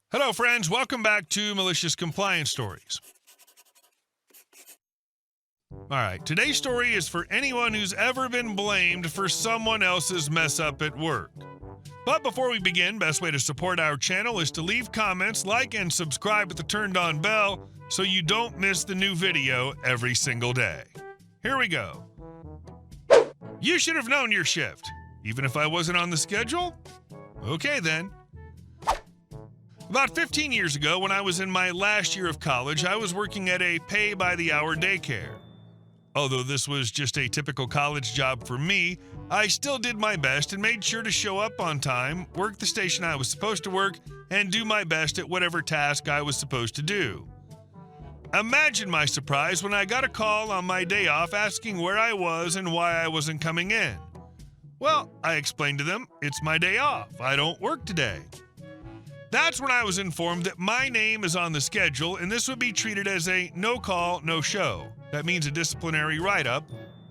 Hello, friends. Welcome back to Malicious Compliance Stories. All right, today's story is for anyone who's ever been blamed for someone else's mess up at work. But before we begin, best way to support our channel is to leave comments, like, and subscribe with the turned-on bell so you don't miss the new video every single day. Here we go. You should have known your shift, even if I wasn't on the schedule? Okay, then. About 15 years ago, when I was in my last year of college, I was working at a pay-by-the-hour daycare. Although this was just a typical college job for me, I still did my best and made sure to show up on time, work the station I was supposed to work, and do my best at whatever task I was supposed to do. Imagine my surprise when I got a call on my day off asking where I was and why I wasn't coming in. Well, I explained to them, it's my day off. I don't work today. That's when I was informed that my name is on the schedule and this would be treated as a no-call, no-show. That means a disciplinary write-up.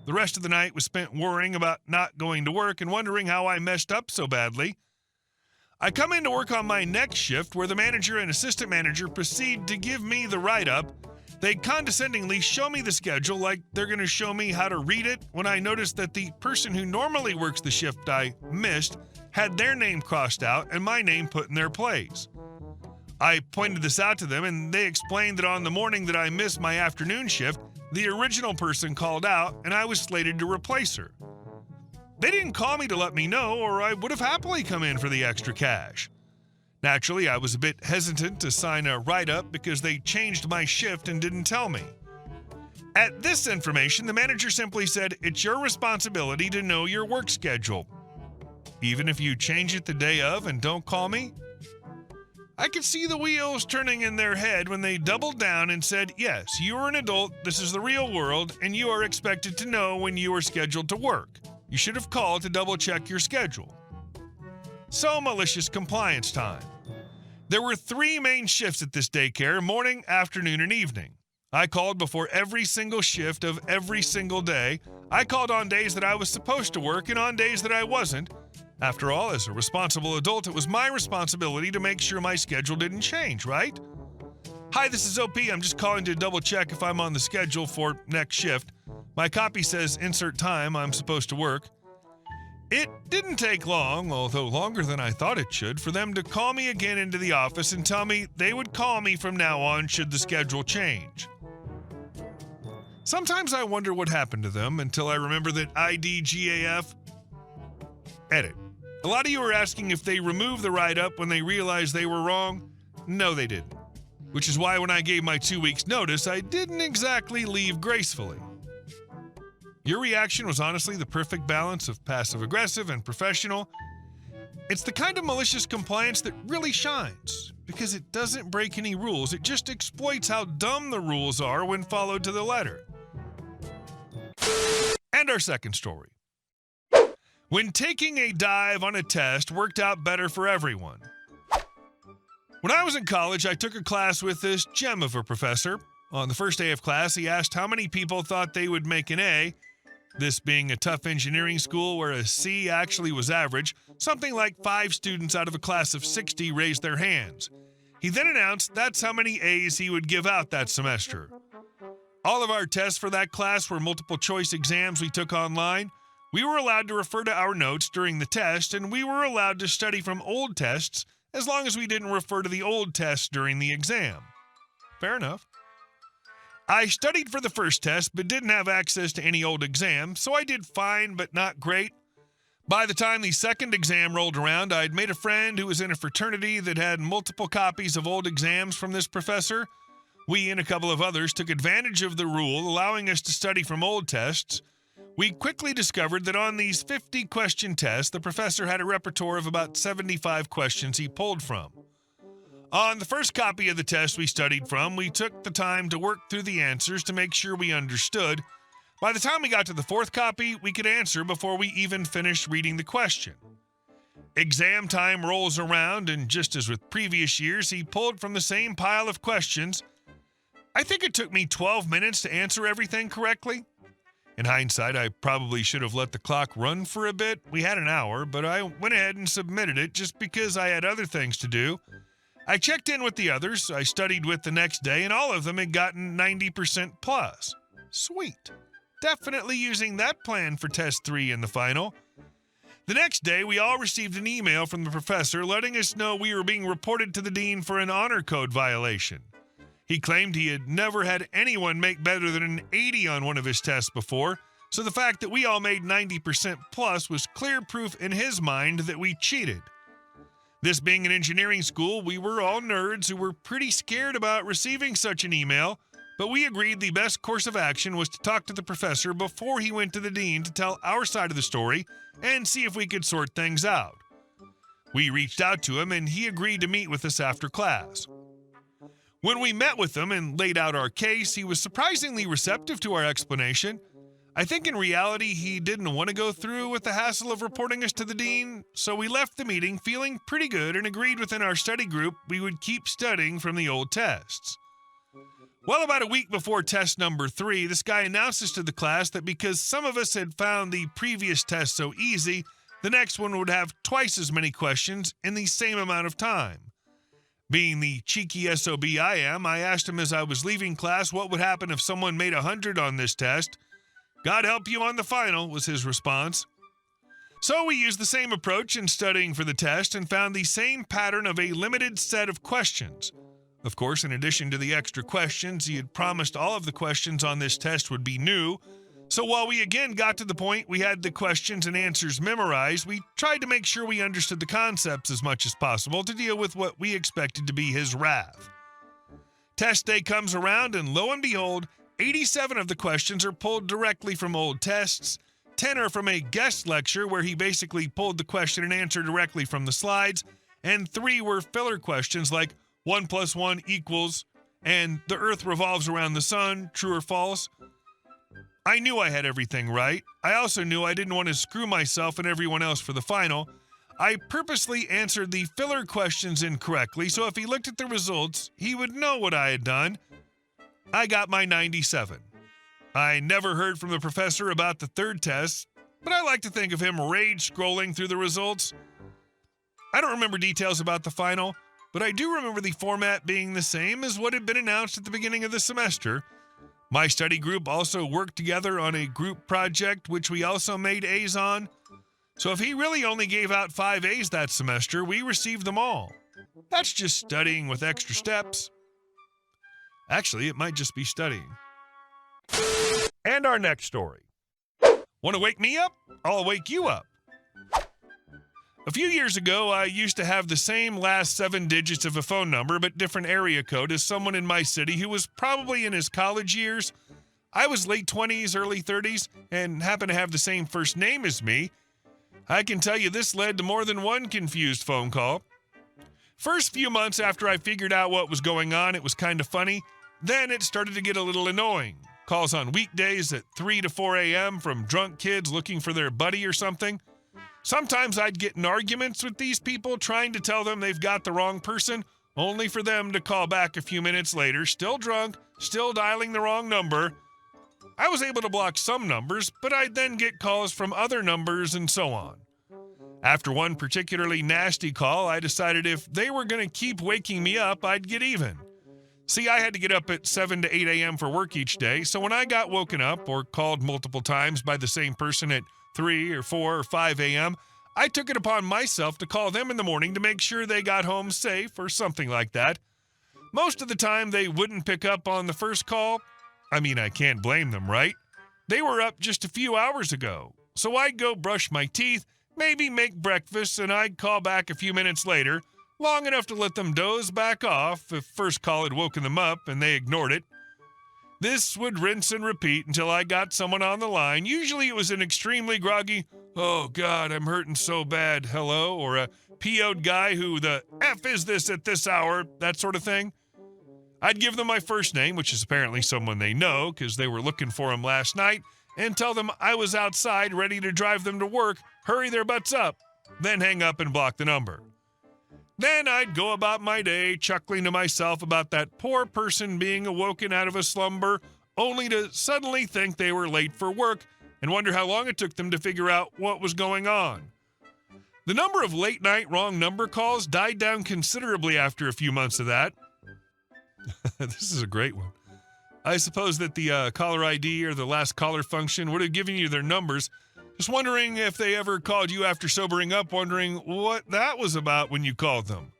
The rest of the night was spent worrying about not going to work and wondering how I messed up so badly. I come in to work on my next shift where the manager and assistant manager proceed to give me the write-up. They condescendingly show me the schedule like they're going to show me how to read it when I noticed that the person who normally works the shift I missed had their name crossed out and my name put in their place. I pointed this out to them and they explained that on the morning that I missed my afternoon shift, the original person called out and I was slated to replace her. They didn't call me to let me know or I would have happily come in for the extra cash. Naturally, I was a bit hesitant to sign a write-up because they changed my shift and didn't tell me. At this information, the manager simply said, "It's your responsibility to know your work schedule. Even if you change it the day of and don't call me?" I could see the wheels turning in their head when they doubled down and said, "Yes, you are an adult, this is the real world, and you are expected to know when you are scheduled to work. You should have called to double-check your schedule." So, malicious compliance time. There were 3 main shifts at this daycare, morning, afternoon, and evening. I called before every single shift of every single day. I called on days that I was supposed to work and on days that I wasn't. After all, as a responsible adult, it was my responsibility to make sure my schedule didn't change, right? "Hi, this is OP. I'm just calling to double-check if I'm on the schedule for next shift. My copy says insert time I'm supposed to work." It didn't take long, although longer than I thought it should, for them to call me again into the office and tell me they would call me from now on should the schedule change. Sometimes I wonder what happened to them until I remember that IDGAF. Edit. A lot of you are asking if they removed the write-up when they realized they were wrong. No, they didn't. Which is why when I gave my 2 weeks notice, I didn't exactly leave gracefully. Your reaction was honestly the perfect balance of passive-aggressive and professional. It's the kind of malicious compliance that really shines, because it doesn't break any rules, it just exploits how dumb the rules are when followed to the letter. And our second story. When taking a dive on a test worked out better for everyone. When I was in college, I took a class with this gem of a professor. On the first day of class, he asked how many people thought they would make an A. This being a tough engineering school where a C actually was average, something like 5 students out of a class of 60 raised their hands. He then announced that's how many A's he would give out that semester. All of our tests for that class were multiple choice exams we took online. We were allowed to refer to our notes during the test, and we were allowed to study from old tests as long as we didn't refer to the old tests during the exam. Fair enough. I studied for the first test but didn't have access to any old exams, so I did fine but not great. By the time the second exam rolled around, I'd made a friend who was in a fraternity that had multiple copies of old exams from this professor. We and a couple of others took advantage of the rule, allowing us to study from old tests. We quickly discovered that on these 50-question tests, the professor had a repertoire of about 75 questions he pulled from. On the first copy of the test we studied from, we took the time to work through the answers to make sure we understood. By the time we got to the fourth copy, we could answer before we even finished reading the question. Exam time rolls around, and just as with previous years, he pulled from the same pile of questions. I think it took me 12 minutes to answer everything correctly. In hindsight, I probably should have let the clock run for a bit. We had an hour, but I went ahead and submitted it just because I had other things to do. I checked in with the others I studied with the next day, and all of them had gotten 90% plus. Sweet. Definitely using that plan for test 3 in the final. The next day, we all received an email from the professor letting us know we were being reported to the dean for an honor code violation. He claimed he had never had anyone make better than an 80 on one of his tests before, so the fact that we all made 90% plus was clear proof in his mind that we cheated. This being an engineering school, we were all nerds who were pretty scared about receiving such an email, but we agreed the best course of action was to talk to the professor before he went to the dean to tell our side of the story and see if we could sort things out. We reached out to him and he agreed to meet with us after class. When we met with him and laid out our case, he was surprisingly receptive to our explanation. I think in reality he didn't want to go through with the hassle of reporting us to the dean, so we left the meeting feeling pretty good and agreed within our study group we would keep studying from the old tests. Well, about a week before test number 3, this guy announces to the class that because some of us had found the previous test so easy, the next one would have twice as many questions in the same amount of time. Being the cheeky SOB I am, I asked him as I was leaving class what would happen if someone made 100 on this test. "God help you on the final," was his response. So we used the same approach in studying for the test and found the same pattern of a limited set of questions. Of course, in addition to the extra questions, he had promised all of the questions on this test would be new. So while we again got to the point we had the questions and answers memorized, we tried to make sure we understood the concepts as much as possible to deal with what we expected to be his wrath. Test day comes around, and lo and behold, 87 of the questions are pulled directly from old tests, 10 are from a guest lecture where he basically pulled the question and answer directly from the slides, and 3 were filler questions like 1 + 1 = and the earth revolves around the sun, true or false. I knew I had everything right. I also knew I didn't want to screw myself and everyone else for the final. I purposely answered the filler questions incorrectly, so if he looked at the results, he would know what I had done. I got my 97. I never heard from the professor about the third test, but I like to think of him rage scrolling through the results. I don't remember details about the final, but I do remember the format being the same as what had been announced at the beginning of the semester. My study group also worked together on a group project, which we also made A's on. So if he really only gave out 5 A's that semester, we received them all. That's just studying with extra steps. Actually, it might just be studying. And our next story. Want to wake me up? I'll wake you up. A few years ago, I used to have the same last 7 digits of a phone number, but different area code as someone in my city who was probably in his college years. I was late 20s, early 30s, and happened to have the same first name as me. I can tell you this led to more than one confused phone call. First few months after I figured out what was going on, it was kind of funny. Then it started to get a little annoying. Calls on weekdays at 3 to 4 a.m. from drunk kids looking for their buddy or something. Sometimes I'd get in arguments with these people trying to tell them they've got the wrong person, only for them to call back a few minutes later, still drunk, still dialing the wrong number. I was able to block some numbers, but I'd then get calls from other numbers and so on. After one particularly nasty call, I decided if they were going to keep waking me up, I'd get even. See, I had to get up at 7 to 8 a.m. for work each day, so when I got woken up or called multiple times by the same person at 3 or 4 or 5 a.m., I took it upon myself to call them in the morning to make sure they got home safe or something like that. Most of the time, they wouldn't pick up on the first call. I mean, I can't blame them, right? They were up just a few hours ago. So I'd go brush my teeth, maybe make breakfast, and I'd call back a few minutes later, long enough to let them doze back off if first call had woken them up and they ignored it. This would rinse and repeat until I got someone on the line. Usually it was an extremely groggy, "Oh God, I'm hurting so bad, hello," or a PO'd guy who the F is this at this hour, that sort of thing. I'd give them my first name, which is apparently someone they know because they were looking for him last night, and tell them I was outside ready to drive them to work, hurry their butts up, then hang up and block the number. Then I'd go about my day chuckling to myself about that poor person being awoken out of a slumber, only to suddenly think they were late for work and wonder how long it took them to figure out what was going on. The number of late-night wrong number calls died down considerably after a few months of that. This is a great one. I suppose that the caller ID or the last caller function would have given you their numbers. Just wondering if they ever called you after sobering up, wondering what that was about when you called them.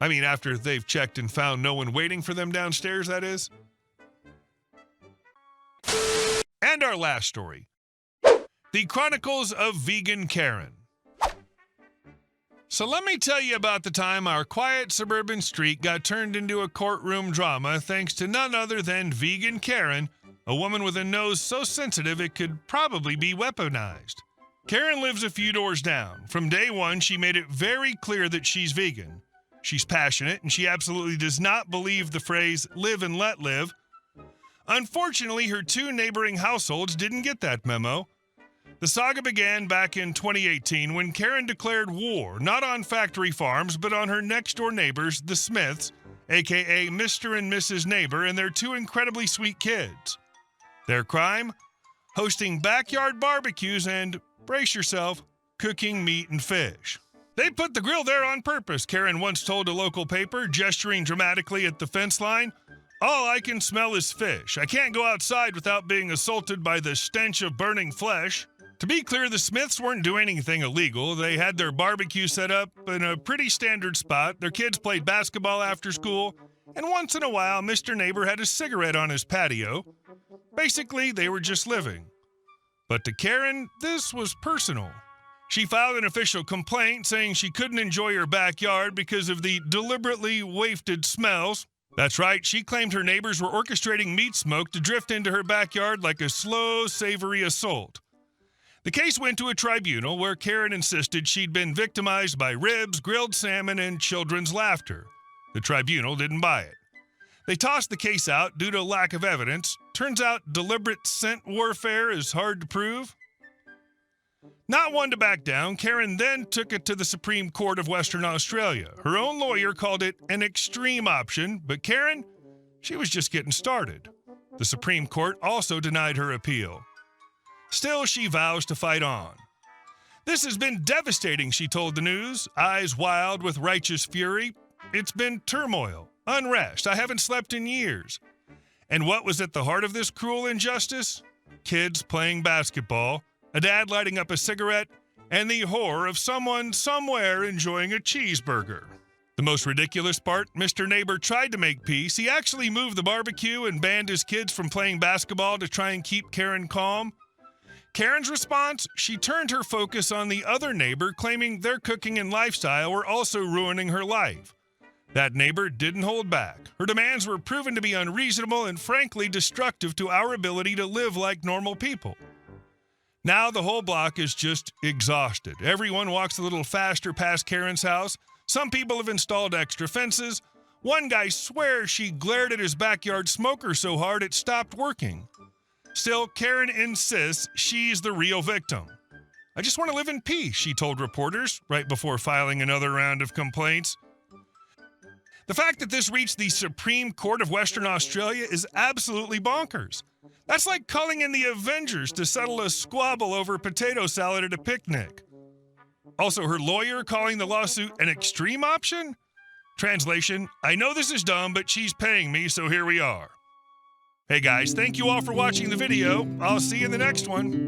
I mean, after they've checked and found no one waiting for them downstairs, that is. And our last story. The Chronicles of Vegan Karen. So let me tell you about the time our quiet suburban street got turned into a courtroom drama thanks to none other than Vegan Karen, a woman with a nose so sensitive it could probably be weaponized. Karen lives a few doors down. From day one, she made it very clear that she's vegan. She's passionate, and she absolutely does not believe the phrase, live and let live. Unfortunately, her two neighboring households didn't get that memo. The saga began back in 2018 when Karen declared war, not on factory farms, but on her next-door neighbors, the Smiths, a.k.a. Mr. and Mrs. Neighbor, and their two incredibly sweet kids. Their crime? Hosting backyard barbecues and, brace yourself, cooking meat and fish. They put the grill there on purpose, Karen once told a local paper, gesturing dramatically at the fence line. All I can smell is fish. I can't go outside without being assaulted by the stench of burning flesh. To be clear, the Smiths weren't doing anything illegal. They had their barbecue set up in a pretty standard spot. Their kids played basketball after school, and once in a while, Mr. Neighbor had a cigarette on his patio. Basically, they were just living. But to Karen, this was personal. She filed an official complaint saying she couldn't enjoy her backyard because of the deliberately wafted smells. That's right, she claimed her neighbors were orchestrating meat smoke to drift into her backyard like a slow, savory assault. The case went to a tribunal where Karen insisted she'd been victimized by ribs, grilled salmon, and children's laughter. The tribunal didn't buy it. They tossed the case out due to lack of evidence. Turns out deliberate scent warfare is hard to prove. Not one to back down, Karen then took it to the Supreme Court of Western Australia. Her own lawyer called it an extreme option, but Karen, she was just getting started. The Supreme Court also denied her appeal. Still, she vows to fight on. This has been devastating, she told the news, eyes wild with righteous fury. It's been turmoil, unrest. I haven't slept in years. And what was at the heart of this cruel injustice? Kids playing basketball, a dad lighting up a cigarette, and the horror of someone somewhere enjoying a cheeseburger. The most ridiculous part, Mr. Neighbor tried to make peace. He actually moved the barbecue and banned his kids from playing basketball to try and keep Karen calm. Karen's response? She turned her focus on the other neighbor, claiming their cooking and lifestyle were also ruining her life. That neighbor didn't hold back. Her demands were proven to be unreasonable and frankly destructive to our ability to live like normal people. Now the whole block is just exhausted. Everyone walks a little faster past Karen's house. Some people have installed extra fences. One guy swears she glared at his backyard smoker so hard it stopped working. Still, Karen insists she's the real victim. I just want to live in peace, she told reporters right before filing another round of complaints. The fact that this reached the Supreme Court of Western Australia is absolutely bonkers. That's like calling in the Avengers to settle a squabble over potato salad at a picnic. Also, her lawyer calling the lawsuit an extreme option? Translation, I know this is dumb, but she's paying me, so here we are. Hey guys, thank you all for watching the video. I'll see you in the next one.